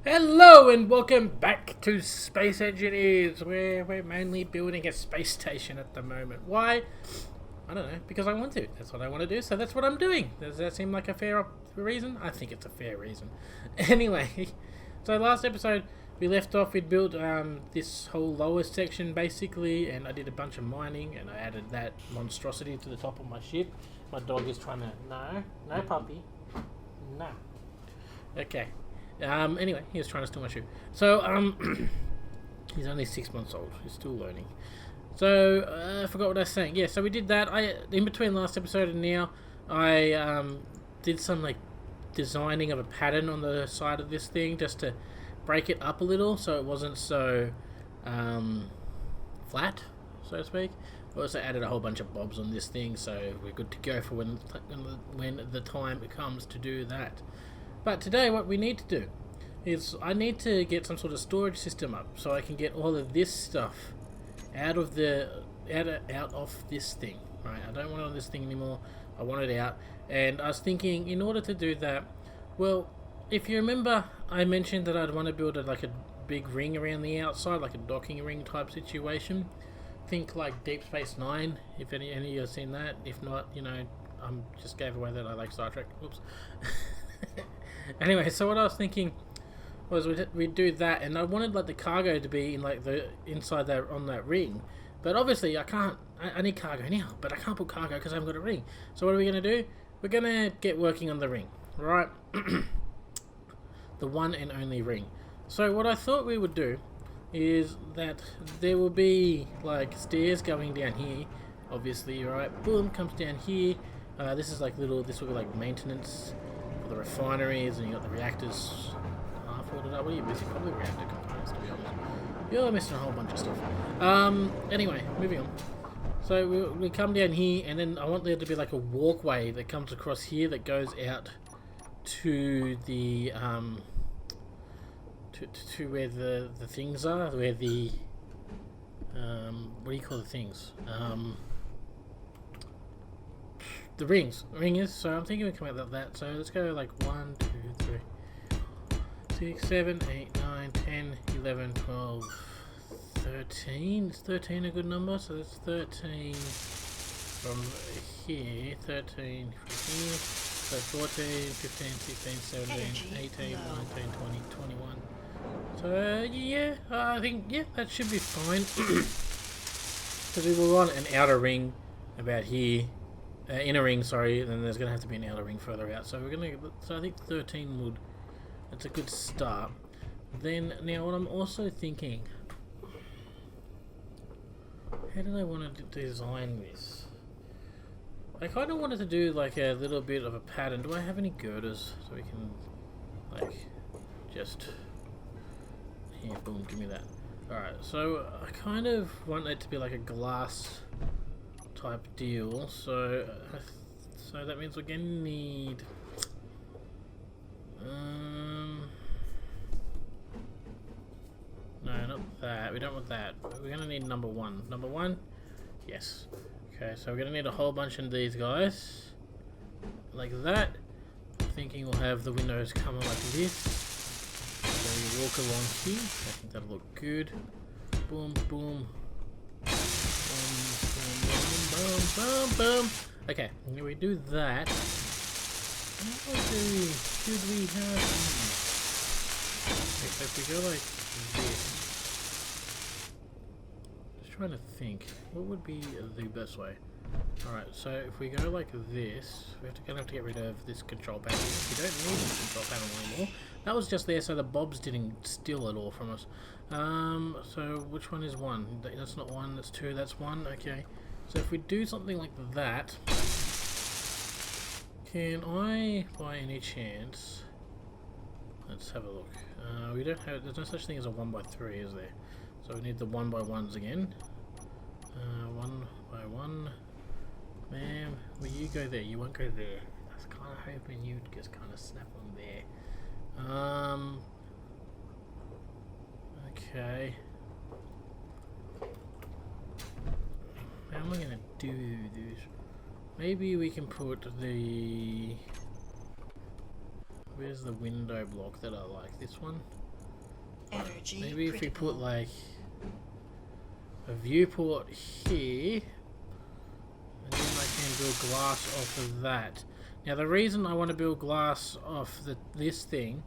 Hello and welcome back to Space Engineers, where we're mainly building a space station at the moment. Why? I don't know, because I want to. That's what I want to do, so that's what I'm doing. Does that seem like a fair reason? I think it's a fair reason. Anyway, so last episode we left off, we'd built this whole lower section basically, and I did a bunch of mining, and I added that monstrosity to the top of my ship. My dog is trying to... No puppy. No. Okay. Anyway, he was trying to steal my shoe. So, he's only 6 months old. He's still learning. So, I forgot what I was saying. Yeah, so we did that. In between last episode and now, I did some, like, designing of a pattern on the side of this thing just to break it up a little so it wasn't so, flat, so to speak. I also added a whole bunch of bobs on this thing, so we're good to go for when the time comes to do that. But today what we need to do is I need to get some sort of storage system up so I can get all of this stuff out of this thing. Right? I don't want it on this thing anymore. I want it out. And I was thinking, in order to do that, well, if you remember, I mentioned that I'd want to build like a big ring around the outside, like a docking ring type situation. Think like Deep Space Nine, if any of you have seen that. If not, you know, I just gave away that I like Star Trek. Whoops. Anyway, so what I was thinking was we'd do that, and I wanted like the cargo to be in like the inside there on that ring, but obviously I can't. I need cargo now, but I can't put cargo because I haven't got a ring. So what are we gonna do? We're gonna get working on the ring, right? The one and only ring. So what I thought we would do is that there will be like stairs going down here, obviously, right? Boom, comes down here. This is like little. This will be like maintenance. The refineries, and you got the reactors half ordered up. What are you missing? Probably reactor components, to be honest. You're missing a whole bunch of stuff. Anyway, moving on. So we come down here, and then I want there to be like a walkway that comes across here that goes out to the to where the things are, where the what do you call the things? The ring is, so I'm thinking we come out like that. So let's go like 1, 2, 3, 6, 7, 8, 9, 10, 11, 12, 13. Is 13 a good number? So that's 13 from here, 13 from here, so 14, 15, 16, 17, 18, 19, 20, 21. So yeah, I think, yeah, that should be fine. Because we will want an outer ring about here. Inner ring, sorry, and then there's going to have to be an outer ring further out. So we're going to, so I think 13 would, that's a good start. Then, now what I'm also thinking, how did I want to design this? I kind of wanted to do like a little bit of a pattern. Do I have any girders so we can, like, just, here, boom, give me that. Alright, so I kind of want it to be like a glass type deal, so that means we're gonna need no, not that, we don't want that, but we're gonna need number one, yes. Okay, so we're gonna need a whole bunch of these guys like that. I'm thinking we'll have the windows come on like this, so you walk along here. I think that'll look good. Boom, boom. Boom. Okay, when we do that, what should we have? Okay, so if we go like this, just trying to think, what would be the best way? Alright, so if we go like this, we're gonna have to get rid of this control panel. We don't need this control panel anymore. That was just there so the bobs didn't steal it all from us. So which one is one? That's not one, that's two, that's one, okay. So if we do something like that, can I, by any chance, let's have a look. We don't have, there's no such thing as a 1x3, is there? So we need the 1x1s again. 1x1. Ma'am, will you go there? You won't go there. I was kind of hoping you'd just kind of snap on there. Okay. How am I going to do this? Maybe we can put the... Where's the window block that I like? This one? Energy maybe if we critical. put like a viewport here, and then I can build glass off of that. Now the reason I want to build glass off this thing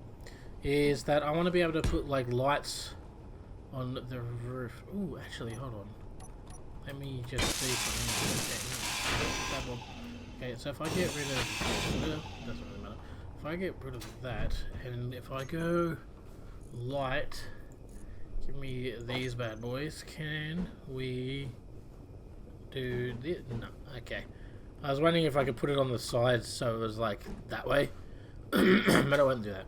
is that I want to be able to put like lights on the roof. Ooh, actually, hold on. Let me just see something. Okay, okay, so if I get rid of... doesn't really matter. If I get rid of that, and if I go light, give me these bad boys. Can we do this? No, okay. I was wondering if I could put it on the sides so it was like that way. But I won't do that.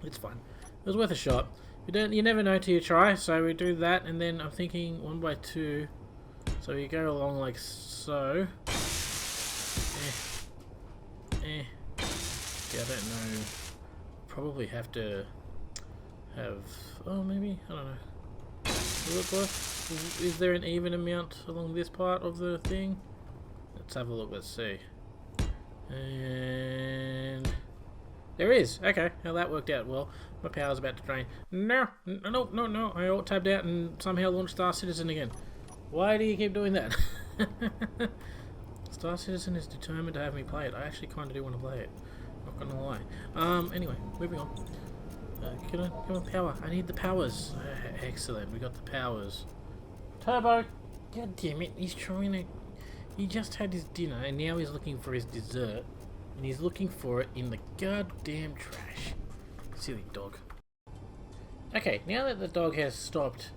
It's fine. It was worth a shot. You never know till you try, so we do that, and then I'm thinking 1 by 2. So you go along like so. Yeah, I don't know. Probably have to have... Oh, maybe? I don't know. Will it work? Is there an even amount along this part of the thing? Let's have a look, let's see. And... there is! Okay, well that worked out well. My power's about to drain. No! I alt-tabbed out and somehow launched Star Citizen again. Why do you keep doing that? Star Citizen is determined to have me play it. I actually kind of do want to play it. Not gonna lie. Anyway, moving on. Come on, power. I need the powers. Excellent, we got the powers. Turbo! God damn it, he's trying to... He just had his dinner and now he's looking for his dessert. And he's looking for it in the goddamn trash. Silly dog. Okay, now that the dog has stopped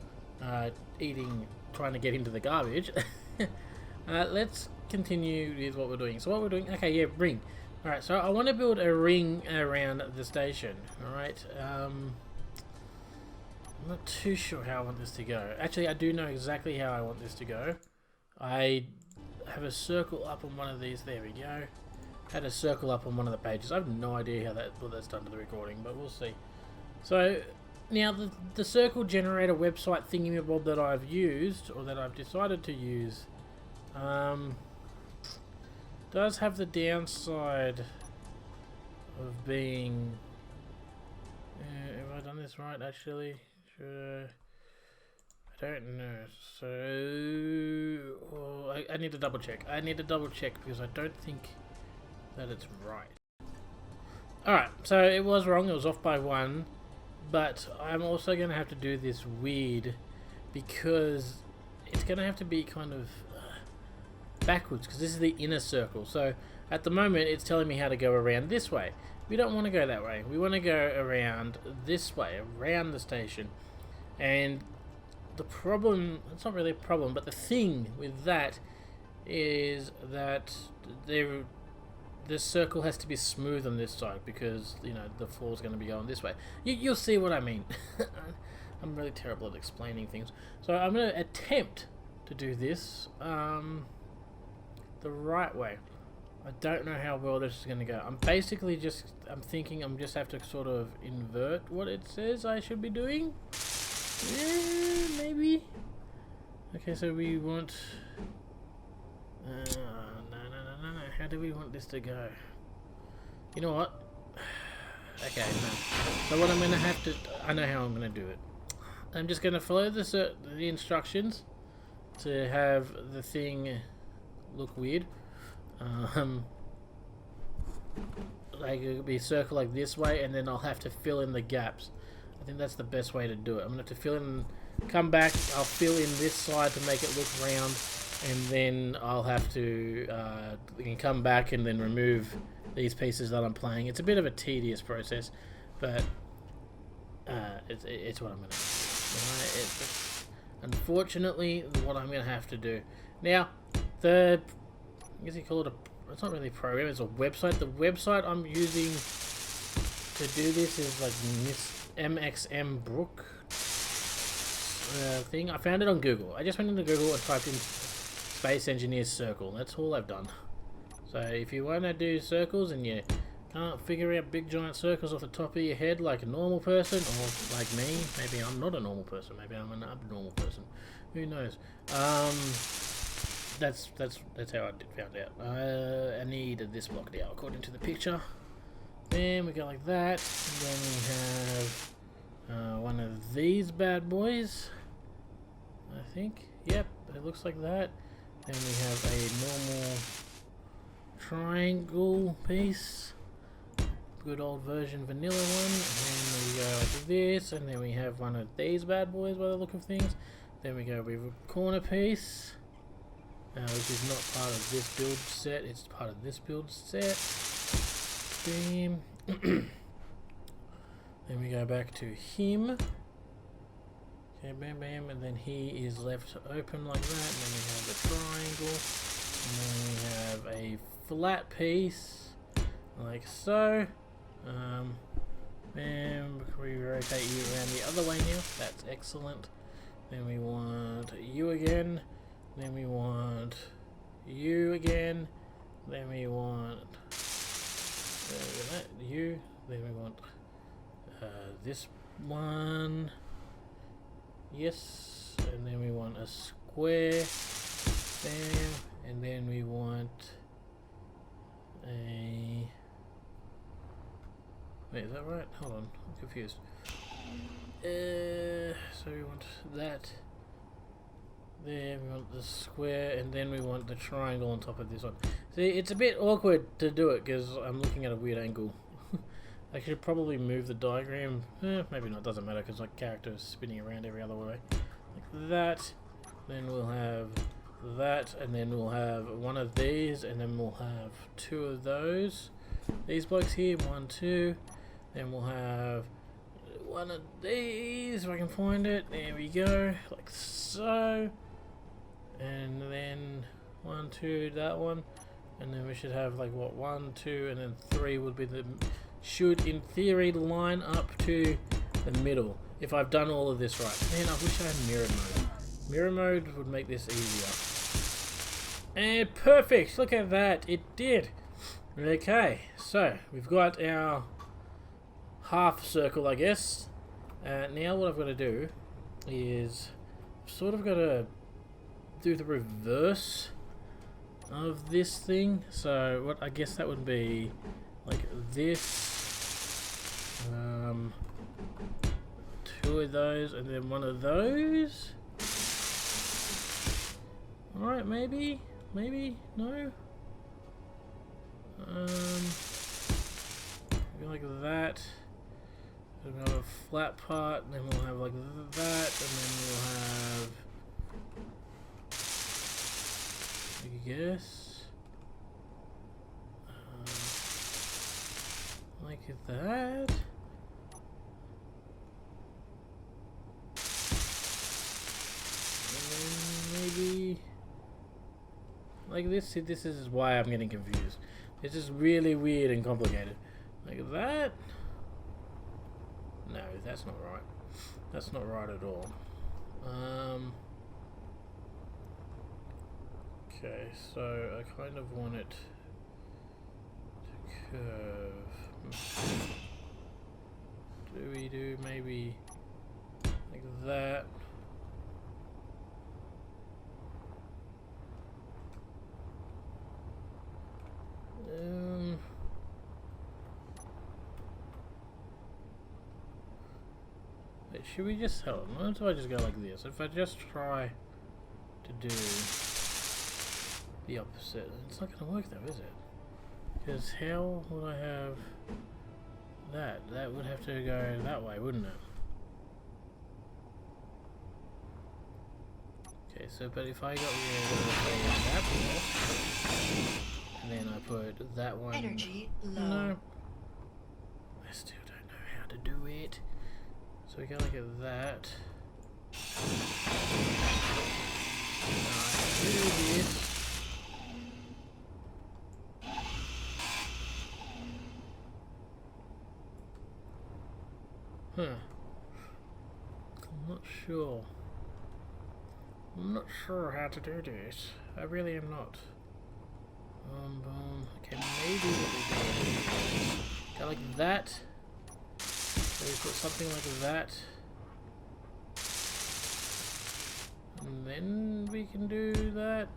eating, trying to get into the garbage, let's continue with what we're doing. So what we're doing, okay, yeah, ring. Alright, so I want to build a ring around the station. Alright, I'm not too sure how I want this to go. Actually, I do know exactly how I want this to go. I have a circle up on one of these. There we go. Had a circle up on one of the pages. I have no idea how what that's done to the recording, but we'll see. So now the circle generator website thingy-mabob that I've used, or that I've decided to use, does have the downside of being... have I done this right, actually? Should I don't know. So... well, I need to double check. I need to double check because I don't think that it's right. Alright, so it was wrong. It was off by 1. But I'm also going to have to do this weird because it's going to have to be kind of backwards because this is the inner circle. So at the moment it's telling me how to go around this way. We don't want to go that way. We want to go around this way, around the station. And the problem, it's not really a problem, but the thing with that is that the circle has to be smooth on this side because, you know, the floor's going to be going this way. You'll see what I mean. I'm really terrible at explaining things. So I'm going to attempt to do this the right way. I don't know how well this is going to go. I'm basically just, I'm thinking I'm just have to sort of invert what it says I should be doing. Yeah, maybe. Okay, so we want... no. How do we want this to go? You know what? Okay, no. So what I'm going to have to... I know how I'm going to do it. I'm just going to follow the instructions to have the thing look weird. Like it'll be circle like this way, and then I'll have to fill in the gaps. I think that's the best way to do it. I'm going to have to fill in... Come back, I'll fill in this side to make it look round. And then I'll have to come back and then remove these pieces that I'm playing. It's a bit of a tedious process, but it's what I'm going to do. It's unfortunately what I'm going to have to do. Now, I guess you call it it's not really a program, it's a website. The website I'm using to do this is like Miss MXM Brook thing. I found it on Google. I just went into Google and typed in Space Engineers Circle. That's all I've done. So if you want to do circles and you can't figure out big giant circles off the top of your head like a normal person, or like me, maybe I'm not a normal person, maybe I'm an abnormal person, who knows. That's how I found out. I needed this block now according to the picture. Then we go like that, and then we have one of these bad boys. I think. Yep, it looks like that. Then we have a normal triangle piece. Good old version vanilla one. And then we go like this, and then we have one of these bad boys by the look of things. Then we go with a corner piece, which is not part of this build set, it's part of this build set. Beam. Then we go back to him. Okay, bam bam, and then he is left open like that, and then we have the triangle, and then we have a flat piece, like so. And we rotate you around the other way now, that's excellent. Then we want you again, then we want you again, then we want you, then we want this one, yes, and then we want a square, bam, and then we want a, wait, is that right? Hold on, I'm confused. So we want that there, we want the square, and then we want the triangle on top of this one. See, it's a bit awkward to do it because I'm looking at a weird angle. I should probably move the diagram, maybe not, doesn't matter because my character is spinning around every other way. Like that, then we'll have that, and then we'll have one of these, and then we'll have two of those. These blokes here, 1, 2, then we'll have one of these, if I can find it, there we go, like so, and then 1, 2, that one, and then we should have like what, 1, 2, and then 3 would be the, should in theory line up to the middle, if I've done all of this right. Man, I wish I had mirror mode. Mirror mode would make this easier. And perfect, look at that, it did. Okay, so we've got our half circle, I guess. Now what I've got to do is sort of got to do the reverse of this thing. So what I guess that would be like this, two of those, and then one of those. All right, maybe, no. Like that. We'll have a flat part, and then we'll have like that, and then we'll have, I guess, like that. And then maybe like this. See, this is why I'm getting confused. It's just really weird and complicated. Like that. No, that's not right. That's not right at all. Okay, so I kind of want it to curve. Do we do maybe like that? Should we just, hold on, what if I just go like this? If I just try to do the opposite, it's not going to work though, is it? Because how would I have that? That would have to go that way, wouldn't it? Okay, so, but if I got that one, and then I put that one, energy low. No, I still don't know how to do it. So we go like that. Do this. Huh. I'm not sure. I'm not sure how to do this. I really am not. Boom. Okay, maybe what we do. Go like that. So we put something like that, and then we can do that,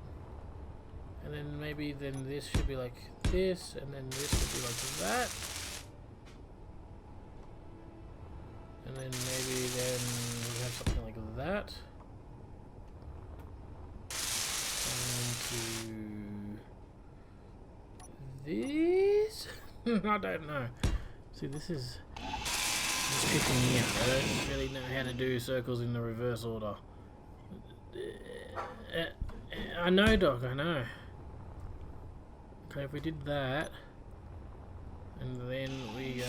and then maybe then this should be like this, and then this should be like that, and then maybe then that. This? I don't know. See, this is tripping me out. I don't really know how to do circles in the reverse order. I know, Doc, I know. Okay, if we did that, and then we go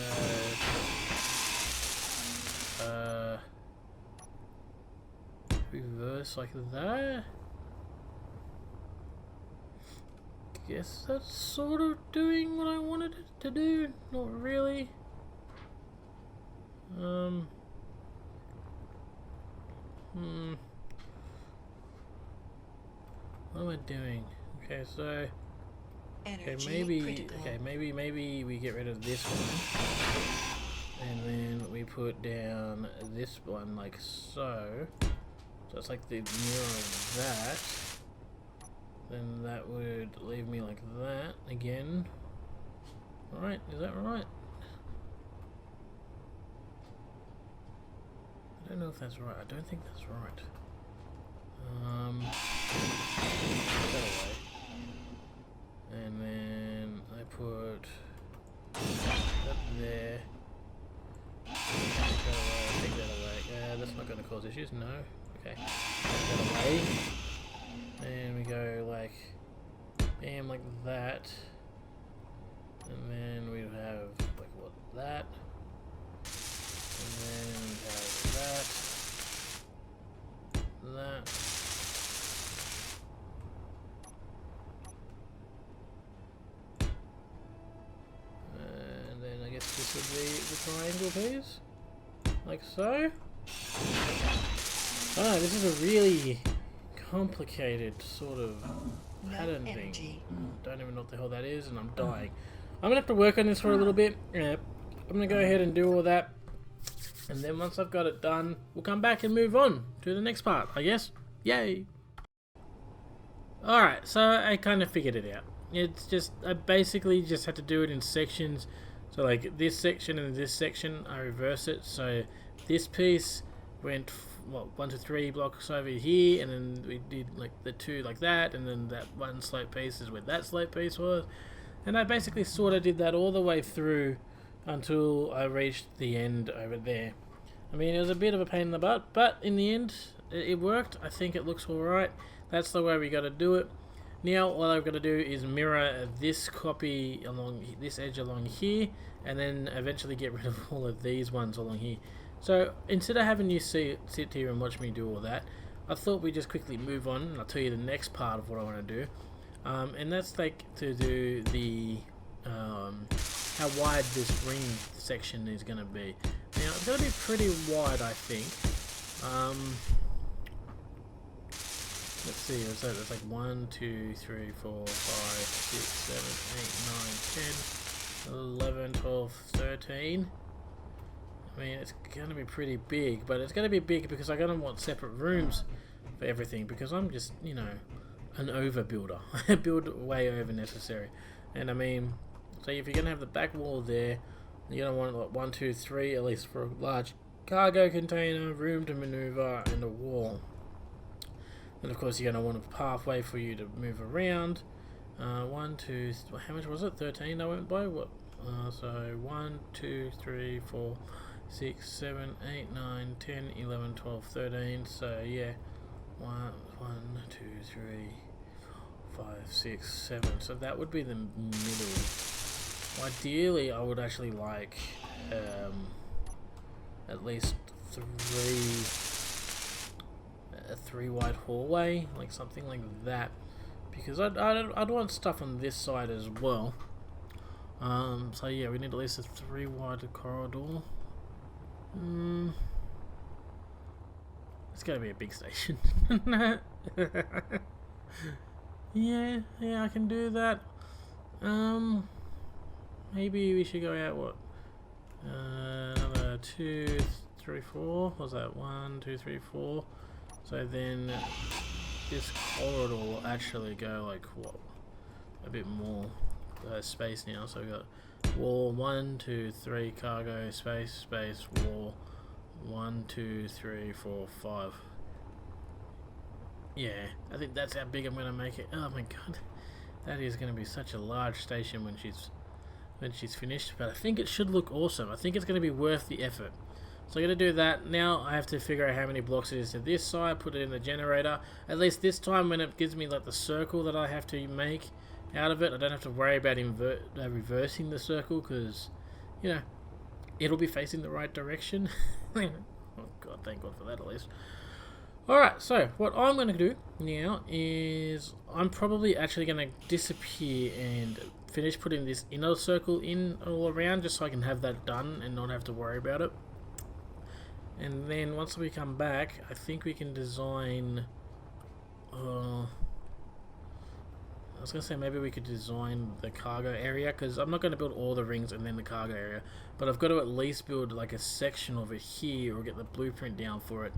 reverse like that. Guess that's sort of doing what I wanted it to do. Not really. What am I doing? Okay, so maybe we get rid of this one, and then we put down this one like so. So it's like the mirror of that. Then that would leave me like that again. Right, is that right? I don't know if that's right. I don't think that's right. Put that away. And then I put that there. Take that away. That's not going to cause issues. No. Okay. Take that away. And we go like, bam, like that. And then we have like what, that. And then we have that. That. And then I guess this would be the triangle piece. Like so. Ah, this is a really complicated sort of pattern thing. Don't even know what the hell that is, and I'm dying. I'm gonna have to work on this for a little bit. I'm gonna go ahead and do all that, and then once I've got it done, we'll come back and move on to the next part, I guess. Yay! Alright, so I kind of figured it out. It's just, I basically just had to do it in sections. So like this section and this section, I reverse it. So this piece went, what, 1 to 3 blocks over here, and then we did like the 2 like that, and then that one slope piece is where that slope piece was. And I basically sort of did that all the way through until I reached the end over there. I mean, it was a bit of a pain in the butt, but in the end, it worked. I think it looks alright. That's the way we got to do it. Now, all I've got to do is mirror this copy along this edge along here, and then eventually get rid of all of these ones along here. So, instead of having you sit here and watch me do all that, I thought we'd just quickly move on, and I'll tell you the next part of what I want to do. And that's like to do the how wide this ring section is going to be. Now, it's going to be pretty wide, I think. Let's see, so that's like 1, 2, 3, 4, 5, 6, 7, 8, 9, 10, 11, 12, 13. I mean, it's going to be pretty big, but it's going to be big because I'm going to want separate rooms for everything, because I'm just, you know, an overbuilder. I build way over necessary. And I mean, so if you're going to have the back wall there, you're going to want like 1, 2, 3 at least for a large cargo container, room to maneuver, and a wall. And of course you're going to want a pathway for you to move around. 1, 2, how much was it? 13 I went by? What? So 1, 2, 3, 4, 6, 7, 8, 9, 10, 11, 12, 13. So yeah, 1, 2, 3, 4, 5, 6, 7. So that would be the middle. Ideally, I would actually like at least a 3 wide hallway, like something like that, because I'd want stuff on this side as well. So yeah, we need at least a 3 wide corridor. It's gonna be a big station. yeah, I can do that. Maybe we should go out what? Another 2, 3, 4. What's that? 1, 2, 3, 4. So then this corridor will actually go like what? A bit more space now. So we got wall 1, 2, 3, cargo, space, wall 1, 2, 3, 4, 5. Yeah, I think that's how big I'm going to make it. Oh my god. That is going to be such a large station when she's finished, but I think it should look awesome. I think it's going to be worth the effort. So I'm going to do that. Now I have to figure out how many blocks it is to this side, put it in the generator. At least this time when it gives me like the circle that I have to make out of it, I don't have to worry about reversing the circle, because, you know, it'll be facing the right direction. Oh god, thank god for that at least. Alright, so what I'm going to do now is I'm probably actually going to disappear and finish putting this inner circle in all around, just so I can have that done and not have to worry about it. And then once we come back, I think we can design... I was going to say maybe we could design the cargo area, because I'm not going to build all the rings and then the cargo area, but I've got to at least build like a section of it here, or get the blueprint down for it,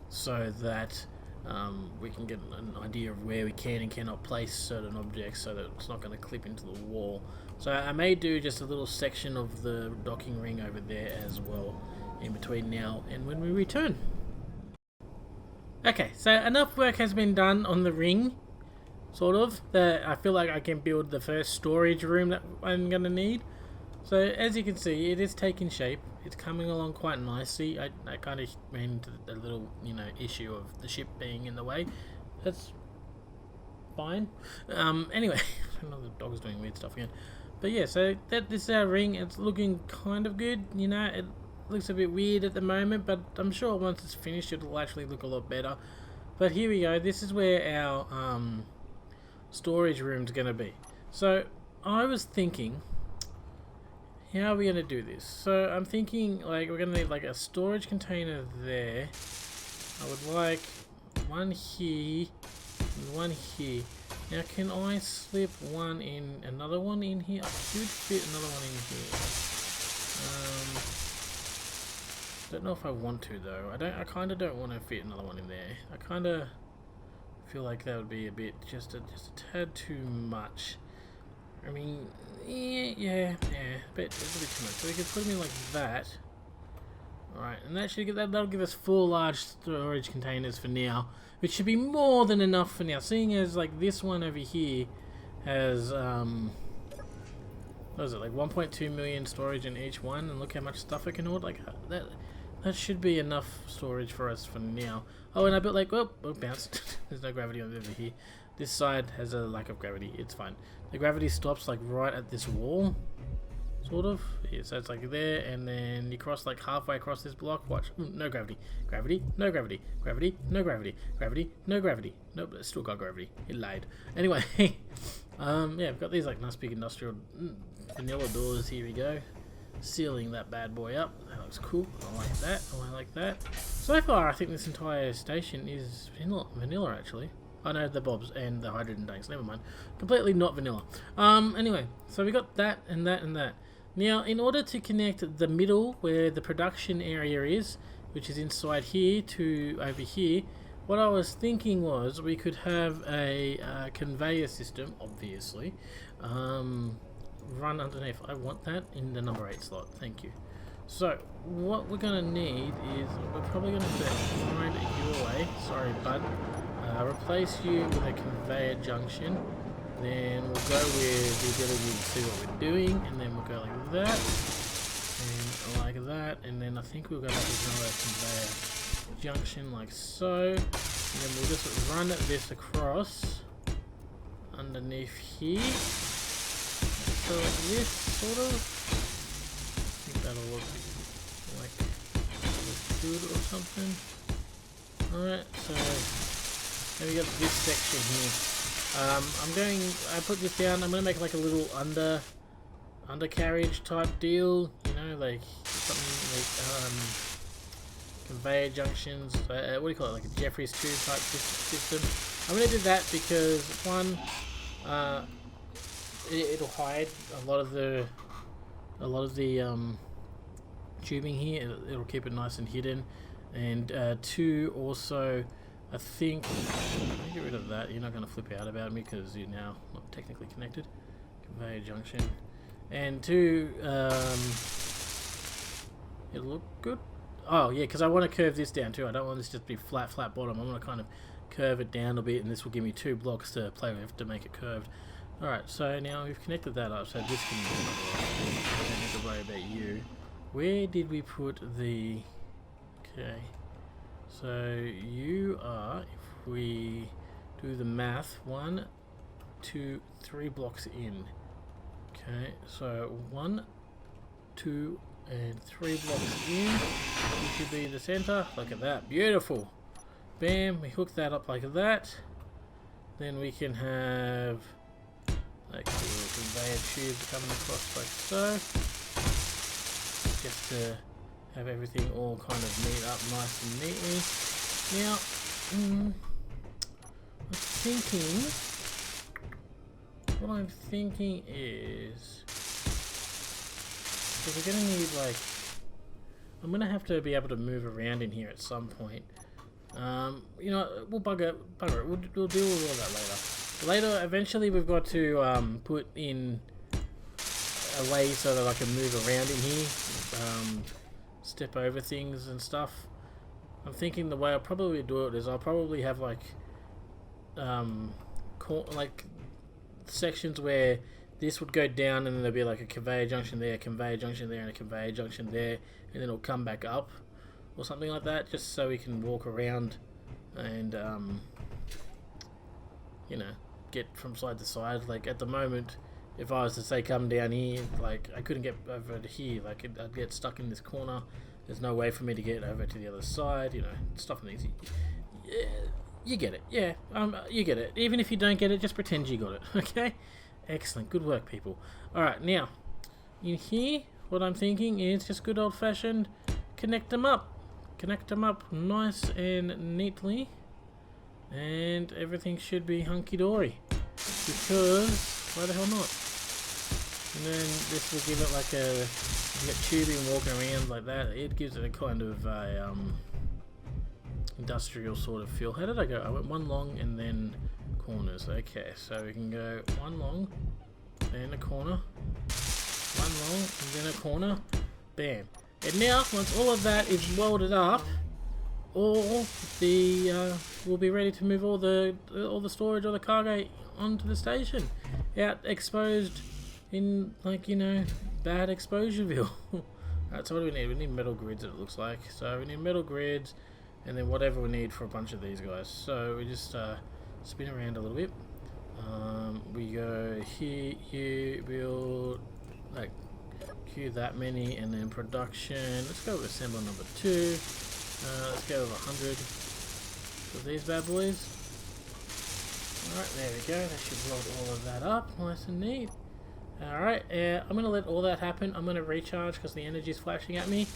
so that we can get an idea of where we can and cannot place certain objects, so that it's not going to clip into the wall. So I may do just a little section of the docking ring over there as well, in between now and when we return. Okay, so enough work has been done on the ring, sort of, that I feel like I can build the first storage room that I'm going to need. So as you can see, it is taking shape. It's coming along quite nicely. I kind of ran into the little, you know, issue of the ship being in the way. That's fine. Anyway, I know the dog's doing weird stuff again. But yeah, so this is our ring. It's looking kind of good, you know. It looks a bit weird at the moment, but I'm sure once it's finished it'll actually look a lot better. But here we go. This is where our storage room's going to be. So I was thinking, how are we going to do this? So I'm thinking like we're going to need like a storage container there. I would like one here and one here. Now can I slip one in, another one in here? I could fit another one in here. Don't know if I want to though. I kind of don't want to fit another one in there. I kind of feel like that would be a bit, just a tad too much. I mean, yeah, but it's a bit too much. So we could put them in like that. Alright, and that should that'll give us 4 large storage containers for now, which should be more than enough for now. Seeing as like this one over here has what is it, like 1.2 million storage in each one, and look how much stuff it can hold. Like that should be enough storage for us for now. Oh, and I built like, oh bounced. There's no gravity over here. This side has a lack of gravity. It's fine. The gravity stops like right at this wall, sort of. Yeah, so it's like there, and then you cross like halfway across this block. Watch. No gravity. Gravity. No gravity. Gravity. No gravity. Gravity. No gravity. Nope. It's still got gravity. It lied. Anyway, yeah, I've got these like nice big industrial vanilla doors. Here we go. Sealing that bad boy up. That looks cool. I like that. I like that. So far, I think this entire station is vanilla actually. Oh no, the bobs and the hydrogen tanks. Never mind. Completely not vanilla. Anyway, so we got that and that and that. Now, in order to connect the middle where the production area is, which is inside here, to over here, what I was thinking was we could have a conveyor system, obviously, run underneath. I want that in the number 8 slot. Thank you. So what we're going to need is we're probably going to find you away. Sorry, bud. Replace you with a conveyor junction. Then we'll go with the ability to see what we're doing, and then we'll go like that, and like that, and then I think we'll go like another conveyor junction like so, and then we'll just run this across underneath here. So like this, sort of. I think that'll look like good or something. Alright, so then we got this section here. I put this down, I'm going to make like a little undercarriage type deal, you know, like something like conveyor junctions, what do you call it, like a Jeffries tube type system. I'm going to do that because one, it'll hide a lot of the tubing here. It'll keep it nice and hidden, and two, also I think I'll get rid of that. You're not going to flip out about me because you're now not technically connected. Conveyor junction, and two, it'll look good. Oh yeah, because I want to curve this down too. I don't want this to just be flat bottom. I want to kind of curve it down a bit, and this will give me 2 blocks to play with to make it curved. Alright, so now we've connected that up, so this can be I don't need to worry about you. Where did we put the... Okay, so you are, if we do the math, 1, 2, 3 blocks in. Okay, so 1, 2, and 3 blocks in. You should be the center. Look at that, beautiful. Bam, we hook that up like that. Then we can have like the conveyor tubes coming across like so. Just to have everything all kind of neat up nice and neatly. Now, what I'm thinking is, because we're going to need like, I'm going to have to be able to move around in here at some point. You know, we'll bugger it. We'll deal with all that later. Later, eventually we've got to put in a way so that I can move around in here, step over things and stuff. I'm thinking the way I'll probably do it is I'll probably have like sections where this would go down and then there'll be like a conveyor junction there, a conveyor junction there, and a conveyor junction there, and then it'll come back up or something like that, just so we can walk around and you know, get from side to side. Like at the moment, if I was to say come down here, like I couldn't get over to here, like I'd get stuck in this corner. There's no way for me to get over to the other side, you know, stuff like that. Yeah, you get it, yeah, you get it. Even if you don't get it, just pretend you got it, okay? Excellent, good work, people. Alright, now, in here, what I'm thinking is just good old-fashioned connect them up. Connect them up nice and neatly, and everything should be hunky-dory. Because, why the hell not? And then this will give it like a, you get tubing walking around like that. It gives it a kind of a industrial sort of feel. How did I go? I went one long and then corners. Okay, so we can go one long, then a corner, one long, and then a corner. Bam. And now, once all of that is welded up, all the we'll be ready to move all the storage or the cargo onto the station, out exposed in, like, you know, bad Exposureville. Alright, so what do we need? We need metal grids, it looks like. So we need metal grids, and then whatever we need for a bunch of these guys. So we just spin around a little bit. We go here, build, like, queue that many, and then production. Let's go with assembler number 2. Let's go with 100 of these bad boys. Alright, there we go. That should load all of that up, nice and neat. Alright, I'm going to let all that happen. I'm going to recharge because the energy is flashing at me.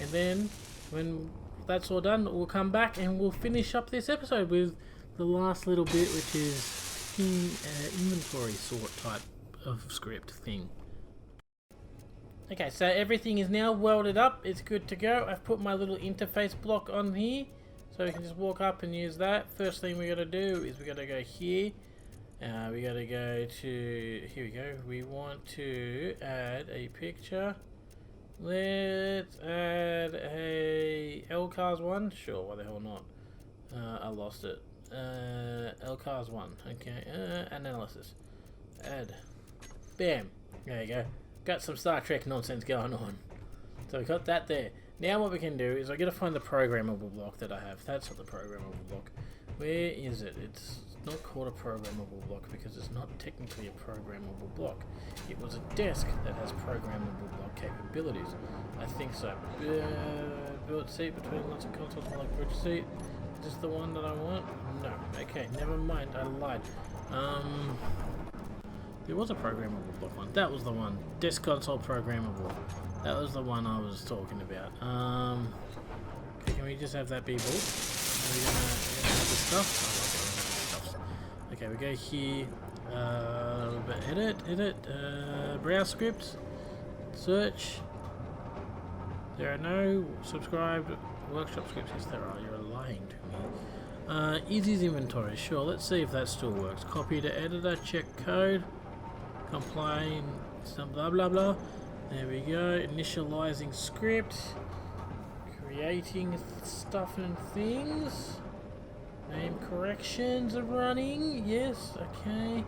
And then, when that's all done, we'll come back and we'll finish up this episode with the last little bit, which is inventory sort type of script thing. Okay, so everything is now welded up. It's good to go. I've put my little interface block on here, so we can just walk up and use that. First thing we got to do is we got to go here. We got to go to, here we go. We want to add a picture. Let's add a LCARS 1. Sure, why the hell not? I lost it. LCARS 1. Okay, analysis. Add. Bam. There you go. Got some Star Trek nonsense going on. So we got that there. Now what we can do is I gotta find the programmable block that I have. That's not the programmable block. Where is it? It's not called a programmable block because it's not technically a programmable block. It was a desk that has programmable block capabilities. I think so. Build seat between lots of consoles, like bridge seat. Is this the one that I want? No. Okay, never mind. I lied. There was a programmable block one. That was the one. Desk console programmable. That was the one I was talking about. Okay, can we just have that be built? Are we gonna have the stuff? Okay, we go here. Edit. Browse scripts. Search. There are no subscribed workshop scripts. Yes, there are. You're lying to me. Easy's inventory. Sure, let's see if that still works. Copy to editor. Check code. Complying. Some blah blah blah. There we go. Initializing script. Creating stuff and things. Name corrections are running. Yes, okay.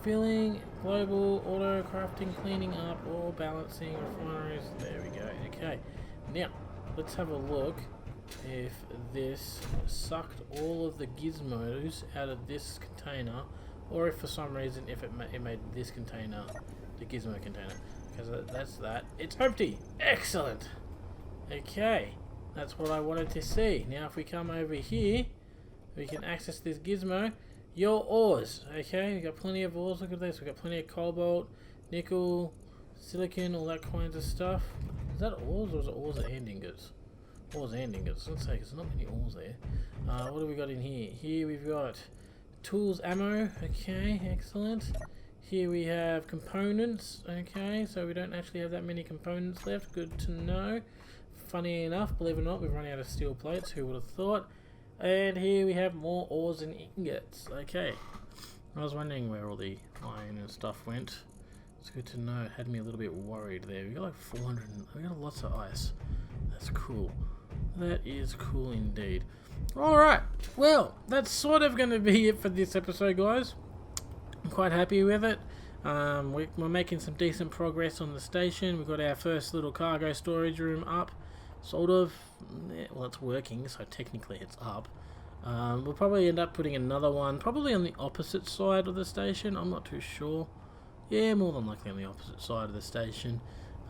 Filling, global, auto crafting, cleaning up, all balancing, refineries. There we go. Okay. Now, let's have a look if this sucked all of the gizmos out of this container, or if for some reason if it made this container the gizmo container. Because that's that. It's empty. Excellent. Okay. That's what I wanted to see. Now if we come over here, we can access this gizmo. Your ores, okay? We got plenty of ores. Look at this. We got plenty of cobalt, nickel, silicon, all that kinds of stuff. Is that ores or is it ores and ingots? Ores and ingots. Let's say there's not many ores there. What do we got in here? Here we've got tools, ammo. Okay, excellent. Here we have components. Okay, so we don't actually have that many components left. Good to know. Funny enough, believe it or not, we've run out of steel plates. Who would have thought? And here we have more ores and ingots. Okay. I was wondering where all the iron and stuff went. It's good to know. It had me a little bit worried there. We got like 400. We got lots of ice. That's cool. That is cool indeed. Alright. Well, that's sort of going to be it for this episode, guys. I'm quite happy with it. We're making some decent progress on the station. We've got our first little cargo storage room up. Sort of. Well, it's working, so technically it's up. We'll probably end up putting another one, probably on the opposite side of the station. I'm not too sure. Yeah, more than likely on the opposite side of the station.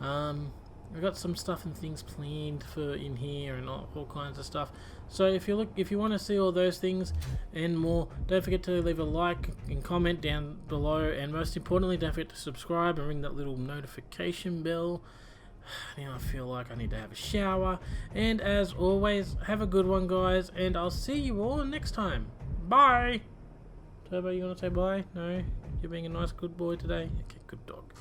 We've got some stuff and things planned for in here and all kinds of stuff. So if you want to see all those things and more, don't forget to leave a like and comment down below, and most importantly, don't forget to subscribe and ring that little notification bell. Now I feel like I need to have a shower, and as always, have a good one, guys, and I'll see you all next time. Bye. Turbo, you want to say bye? No? You're being a nice good boy today? Okay, good dog.